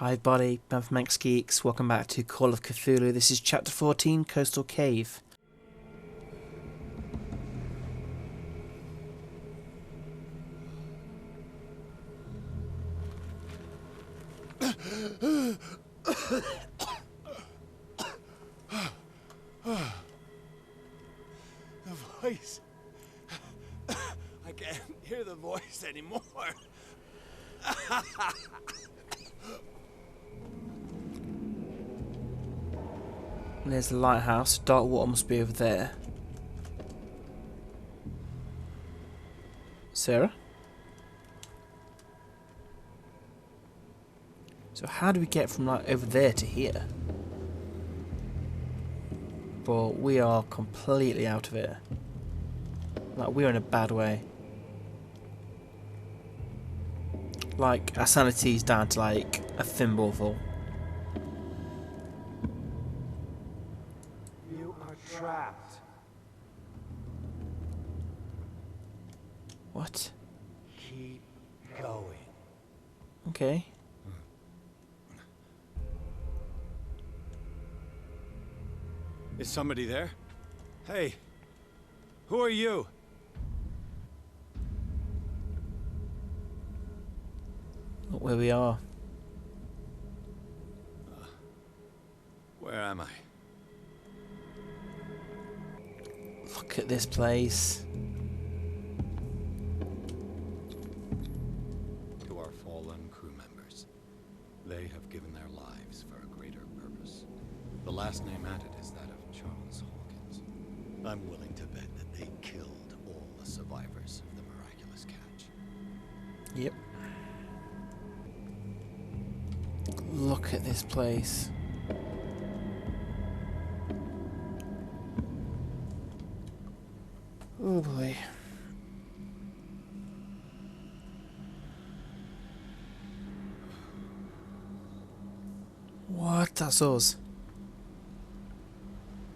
Hi everybody, Ben from X-Geeks. Welcome back to Call of Cthulhu. This is Chapter 14, Coastal Cave. The voice. I can't hear the voice anymore. There's the lighthouse. Dark water must be over there. Sarah? So how do we get from like over there to here? But we are completely out of it. Like, we're in a bad way. Like, our sanity's down to like a thimble full. You are trapped. What? Keep going. Okay. Is somebody there? Hey, who are you? Look where we are. Where am I? Look at this place. To our fallen crew members. They have given their lives for a greater purpose. The last name added is that of Charles Hawkins. I'm willing to bet that they killed all the survivors of the miraculous catch. Yep. Look at this place. Oh boy. What? That's us.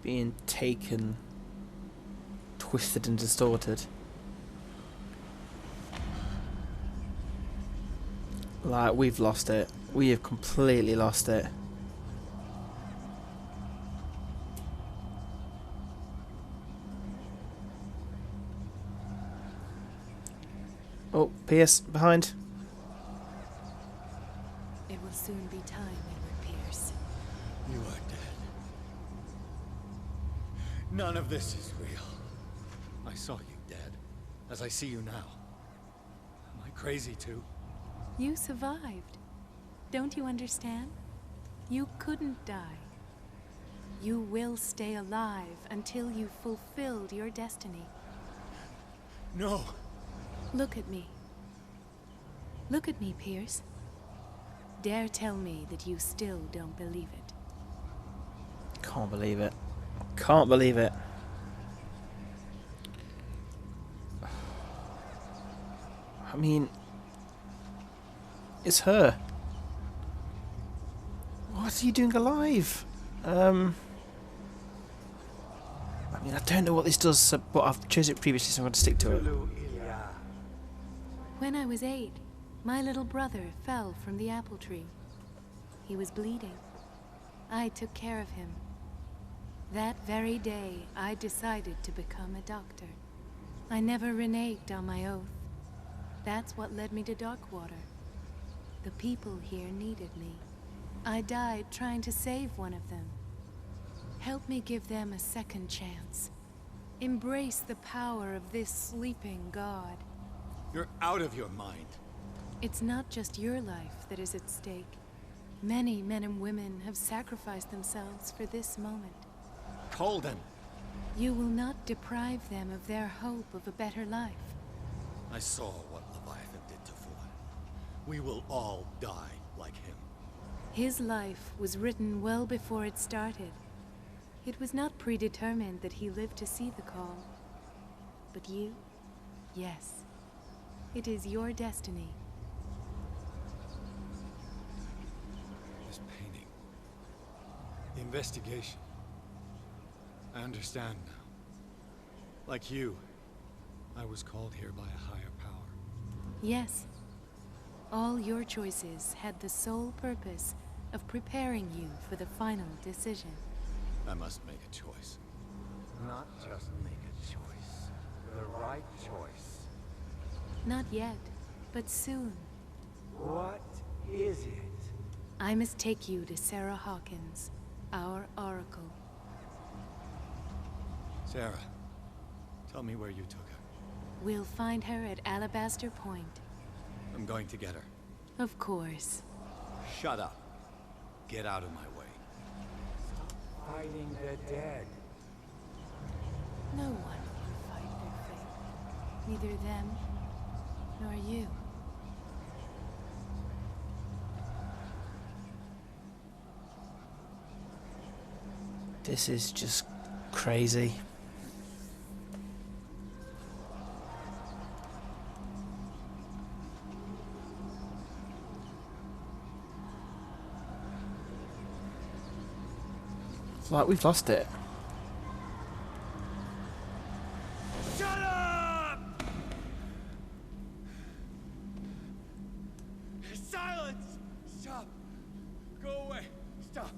Being taken, twisted and distorted. Like, we've lost it. We have completely lost it. Oh, Pierce, behind. It will soon be time, Edward Pierce. You are dead. None of this is real. I saw you dead, as I see you now. Am I crazy too? You survived. Don't you understand? You couldn't die. You will stay alive until you've fulfilled your destiny. No. Look at me. Look at me, Pierce. Dare tell me that you still don't believe it. Can't believe it. Can't believe it. I mean, it's her. What are you doing alive? I mean, I don't know what this does, but I've chosen it previously, so I'm going to stick to it. When I was 8, my little brother fell from the apple tree. He was bleeding. I took care of him. That very day, I decided to become a doctor. I never reneged on my oath. That's what led me to Darkwater. The people here needed me. I died trying to save one of them. Help me give them a second chance. Embrace the power of this sleeping god. You're out of your mind. It's not just your life that is at stake. Many men and women have sacrificed themselves for this moment. Colden. You will not deprive them of their hope of a better life. I saw what Leviathan did to Fuller. We will all die like him. His life was written well before it started. It was not predetermined that he lived to see the call. But you? Yes. It is your destiny. This painting. The investigation. I understand now. Like you, I was called here by a higher power. Yes. All your choices had the sole purpose of preparing you for the final decision. I must make a choice. Not just make a choice. The right choice. Not yet, but soon. What is it? I must take you to Sarah Hawkins, our oracle. Sarah, tell me where you took her. We'll find her at Alabaster Point. I'm going to get her. Of course. Shut up. Get out of my way. Fighting the dead. No one can fight their fate. Neither them, nor you. This is just crazy. It's like we've lost it. Shut up! Silence! Stop! Go away! Stop!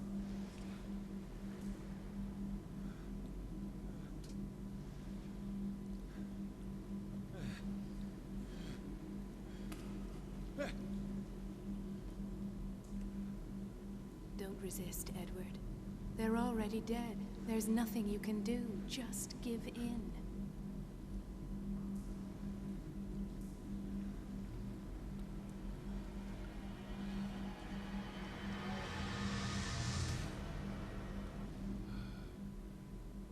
Don't resist, Edward. They're already dead. There's nothing you can do. Just give in.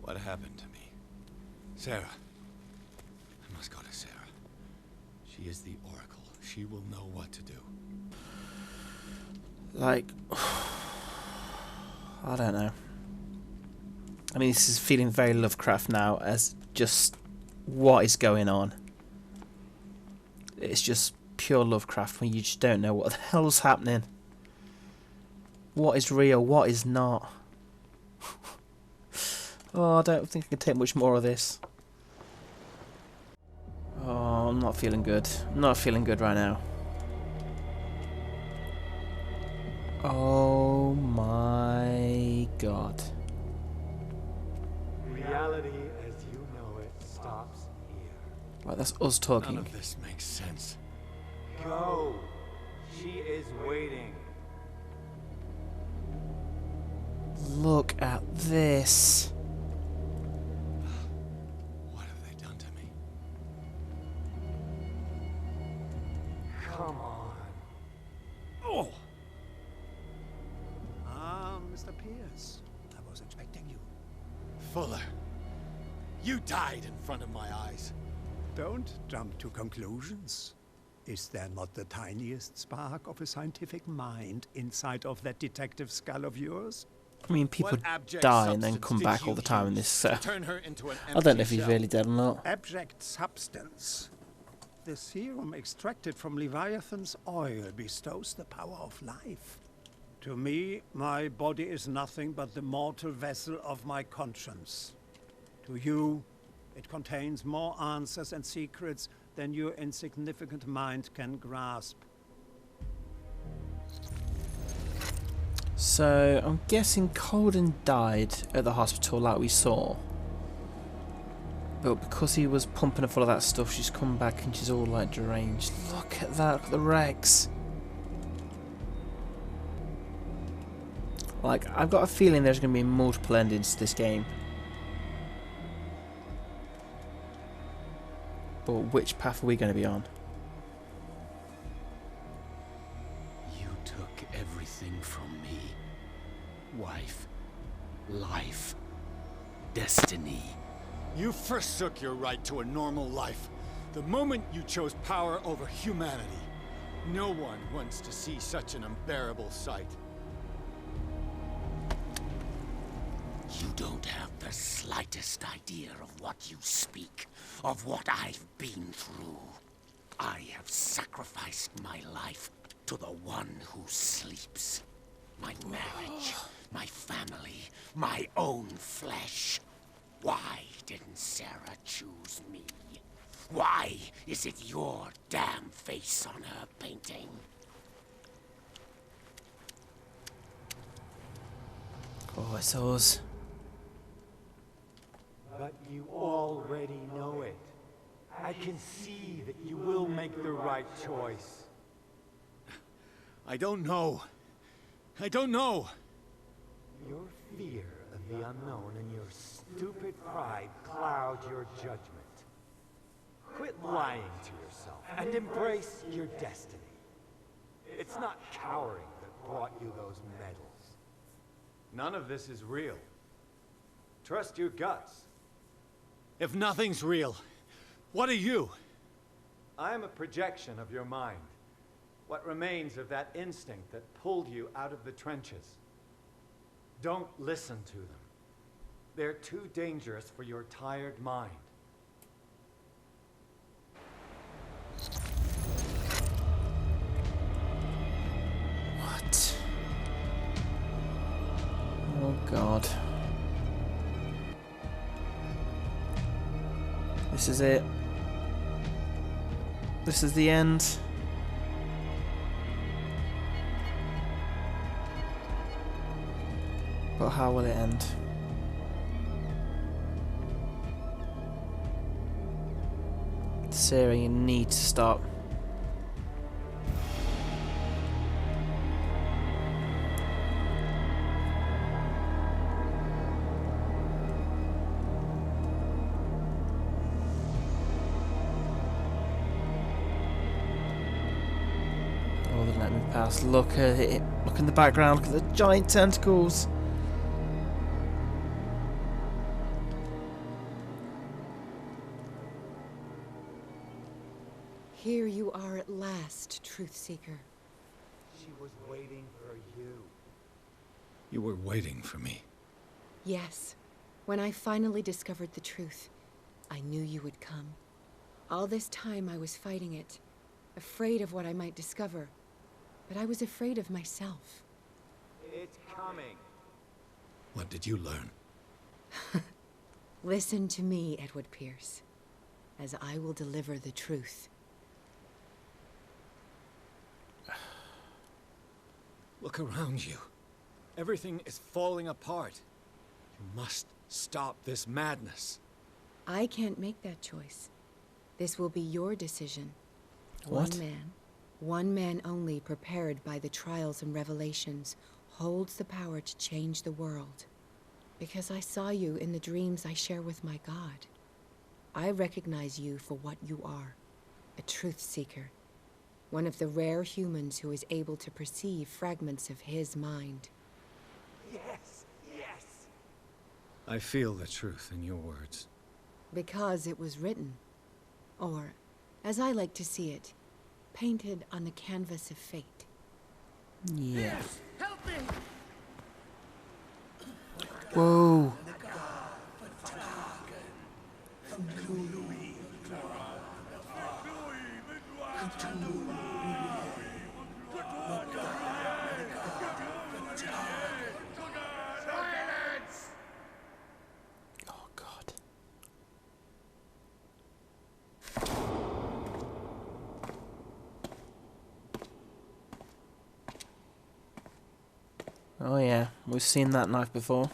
What happened to me? Sarah. I must go to Sarah. She is the Oracle. She will know what to do. Like, I don't know. I mean, this is feeling very Lovecraft now, as just what is going on. It's just pure Lovecraft when you just don't know what the hell's happening. What is real, what is not. Oh, I don't think I can take much more of this. Oh, I'm not feeling good. I'm not feeling good right now. Oh my god. Reality as you know it stops here. Right, that's us talking. None of this makes sense. Go. She is waiting. Look at this. What have they done to me? Come on. Oh! Mr. Pierce, I was expecting you. Fuller. You died in front of my eyes. Don't jump to conclusions. Is there not the tiniest spark of a scientific mind inside of that detective skull of yours? I mean, people What abject die and then substance come did back all you the time in use this, so to turn her into an I don't know if empty he's shell? really dead or not. Abject substance. The serum extracted from Leviathan's oil bestows the power of life. To me, my body is nothing but the mortal vessel of my conscience. To you, it contains more answers and secrets than your insignificant mind can grasp. So, I'm guessing Colden died at the hospital like we saw. But because he was pumping her full of that stuff, she's come back and she's all like deranged. Look at that, look at the wrecks. Like, I've got a feeling there's going to be multiple endings to this game. But which path are we going to be on? You took everything from me. Wife, life, destiny. You forsook your right to a normal life the moment you chose power over humanity. No one wants to see such an unbearable sight. You don't have the slightest idea of what you speak, of what I've been through. I have sacrificed my life to the one who sleeps. My marriage, my family, my own flesh. Why didn't Sarah choose me? Why is it your damn face on her painting? Oh, it's us. But you already know it. I can see that you will make the right choice. I don't know. I don't know. Your fear of the unknown and your stupid pride cloud your judgment. Quit lying to yourself and embrace your destiny. It's not cowering that brought you those medals. None of this is real. Trust your guts. If nothing's real, what are you? I am a projection of your mind. What remains of that instinct that pulled you out of the trenches. Don't listen to them. They're too dangerous for your tired mind. What? Oh God. This is it. This is the end. But how will it end? Sarah, you need to stop. Oh, they let me pass. Look at it. Look in the background. Look at the giant tentacles. Here you are at last, Truth Seeker. She was waiting for you. You were waiting for me. Yes. When I finally discovered the truth, I knew you would come. All this time I was fighting it, afraid of what I might discover. But I was afraid of myself. It's coming. What did you learn? Listen to me, Edward Pierce, as I will deliver the truth. Look around you. Everything is falling apart. You must stop this madness. I can't make that choice. This will be your decision. What? One man only, prepared by the trials and revelations, holds the power to change the world. Because I saw you in the dreams I share with my God. I recognize you for what you are, a truth seeker. One of the rare humans who is able to perceive fragments of his mind. Yes, yes. I feel the truth in your words. Because it was written. Or, as I like to see it, painted on the canvas of fate. Yeah. Help me! Whoa. Oh God. Oh yeah, we've seen that knife before.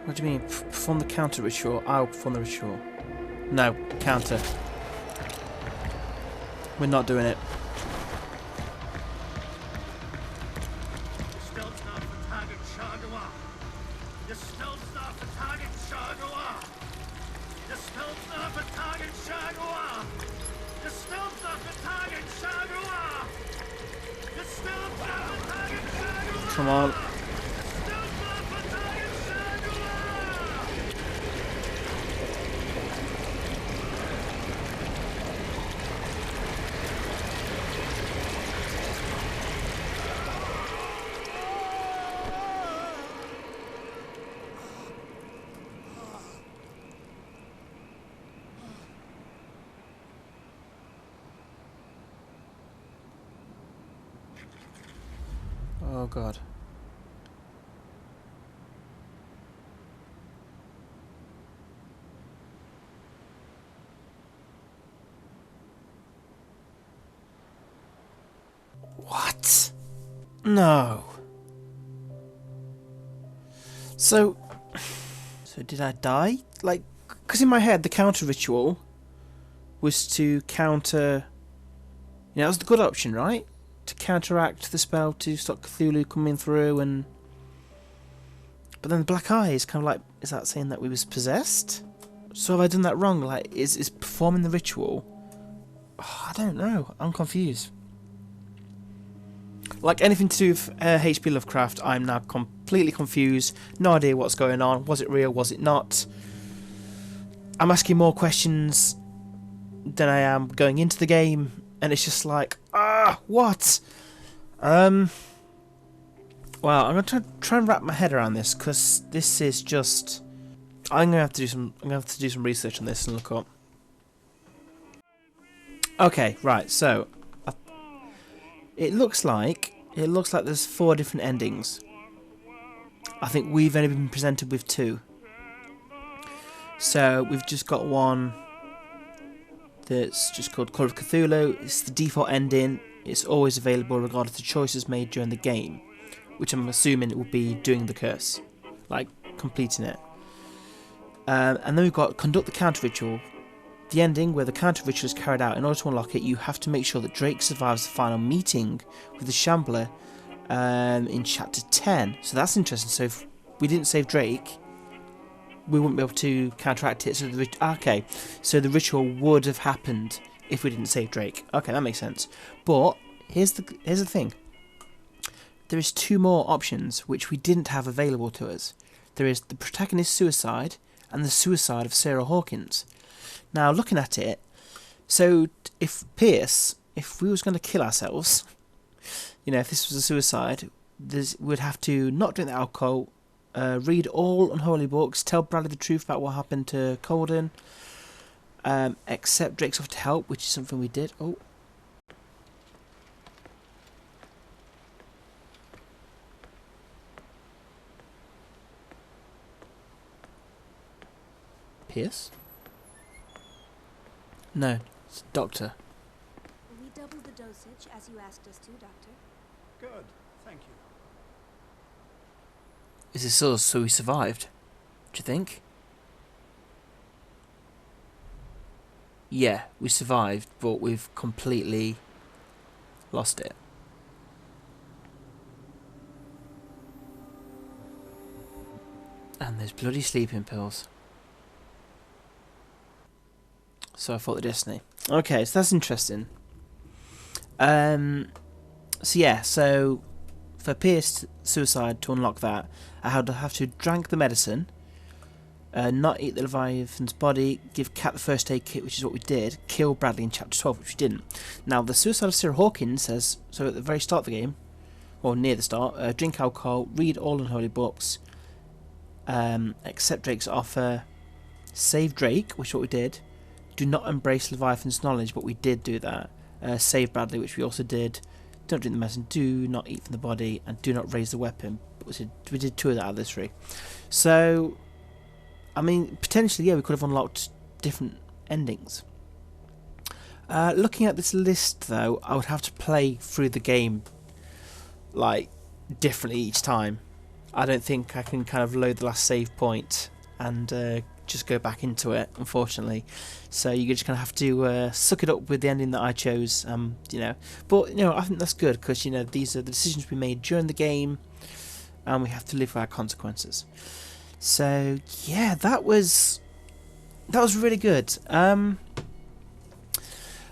What do you mean? Perform the counter ritual? I'll perform the ritual. No, counter. We're not doing it. Come on. Oh god. What? No. So did I die? Like, because in my head the counter ritual was to counter, that was the good option, right? To counteract the spell to stop Cthulhu coming through, and but then the black eye is kind of like, is that saying that we was possessed? So have I done that wrong? Like, is performing the ritual? Oh, I don't know. I'm confused. Like anything to do with H.P. Lovecraft, I'm now completely confused. No idea what's going on. Was it real? Was it not? I'm asking more questions than I am going into the game, and it's just like, what? Well, I'm gonna try and wrap my head around this, because this is just. I'm gonna have to do some research on this and look up. Okay, right. So, it looks like there's 4 different endings. I think we've only been presented with 2. So we've just got one that's just called Call of Cthulhu. It's the default ending. It's always available regardless of the choices made during the game, which I'm assuming it will be doing the curse, like completing it. And then we've got Conduct the Counter Ritual. The ending, where the counter ritual is carried out. In order to unlock it, you have to make sure that Drake survives the final meeting with the Shambler in Chapter 10. So that's interesting. So if we didn't save Drake, we wouldn't be able to counteract it. So the ritual would have happened if we didn't save Drake. Okay, that makes sense. But here's the thing. There is 2 more options which we didn't have available to us. There is the protagonist's suicide and the suicide of Sarah Hawkins. Now, looking at it, so if we was going to kill ourselves, if this was a suicide, we'd have to not drink the alcohol, read all unholy books, tell Bradley the truth about what happened to Colden, accept Drake's offer to help, which is something we did. Oh. Pierce? No, it's Doctor. We doubled the dosage as you asked us to, Doctor. Good, thank you. Is this us, so we survived? Do you think? Yeah, we survived, but we've completely lost it. And there's bloody sleeping pills. So I thought the destiny. Okay, so that's interesting. So for Pierce suicide, to unlock that, I would have to drink the medicine, not eat the Leviathan's body, give Cat the first aid kit, which is what we did, kill Bradley in Chapter 12, which we didn't. Now, the suicide of Sarah Hawkins says, so at the very start of the game, or near the start, drink alcohol, read all unholy books, accept Drake's offer, save Drake, which is what we did, do not embrace Leviathan's knowledge, but we did do that. Save Bradley, which we also did. Don't drink the medicine, do not eat from the body, and do not raise the weapon. We did 2 of that out of the 3. So, I mean, potentially, yeah, we could have unlocked different endings. Looking at this list, though, I would have to play through the game, like, differently each time. I don't think I can kind of load the last save point and just go back into it, unfortunately. So you're just gonna have to suck it up with the ending that I chose, But I think that's good, because these are the decisions we made during the game, and we have to live with our consequences. So yeah, that was really good.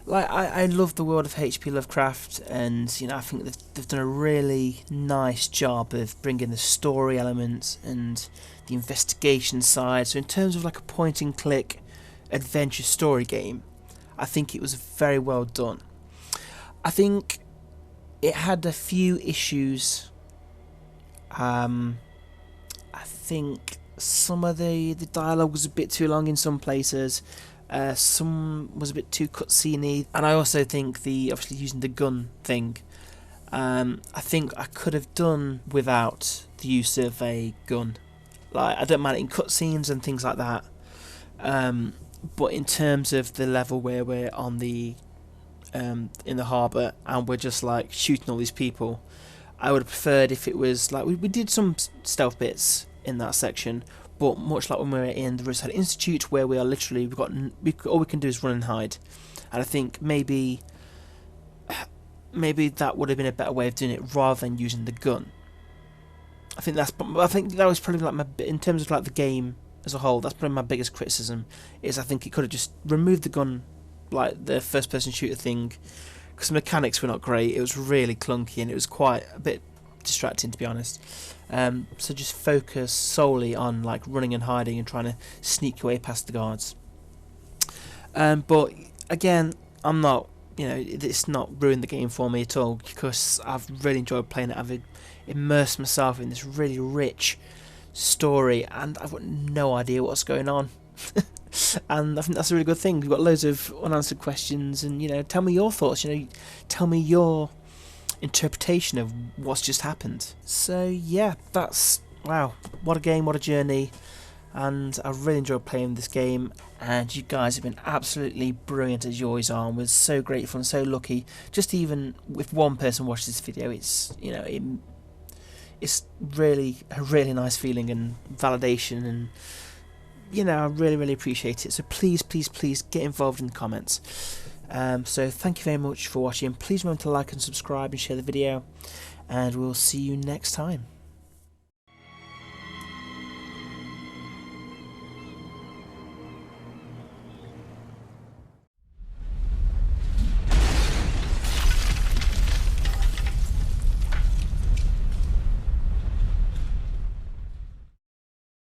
like I love the world of H.P. Lovecraft, and you know, I think they've done a really nice job of bringing the story elements and the investigation side. So in terms of like a point and click adventure story game, I think it was very well done. I think it had a few issues. I think some of the dialogue was a bit too long in some places. Some was a bit too cutscene-y, and I also think obviously using the gun thing, I think I could have done without the use of a gun. Like, I don't mind it in cutscenes and things like that, but in terms of the level where we're on the in the harbour and we're just like shooting all these people, I would have preferred if it was like we did some stealth bits in that section. But much like when we were in the Riverside Institute, where we are literally, all we can do is run and hide, and I think maybe that would have been a better way of doing it rather than using the gun. I think that was probably like in terms of like the game as a whole, that's probably my biggest criticism. Is I think it could have just removed the gun, like the first-person shooter thing, because the mechanics were not great. It was really clunky and it was quite a bit distracting, to be honest. So just focus solely on like running and hiding and trying to sneak your way past the guards. But again, I'm not, you know, it's not ruined the game for me at all, because I've really enjoyed playing it. I've immersed myself in this really rich story, and I've got no idea what's going on. And I think that's a really good thing. We've got loads of unanswered questions, and you know, tell me your thoughts. You know, tell me your interpretation of what's just happened. So yeah, wow, what a game, what a journey, and I really enjoyed playing this game, and you guys have been absolutely brilliant as you always are, and we're so grateful and so lucky. Just even if one person watches this video, it's, you know, it's really a really nice feeling and validation, and you know, I really appreciate it. So please get involved in the comments. So thank you very much for watching. Please remember to like and subscribe and share the video, and we'll see you next time.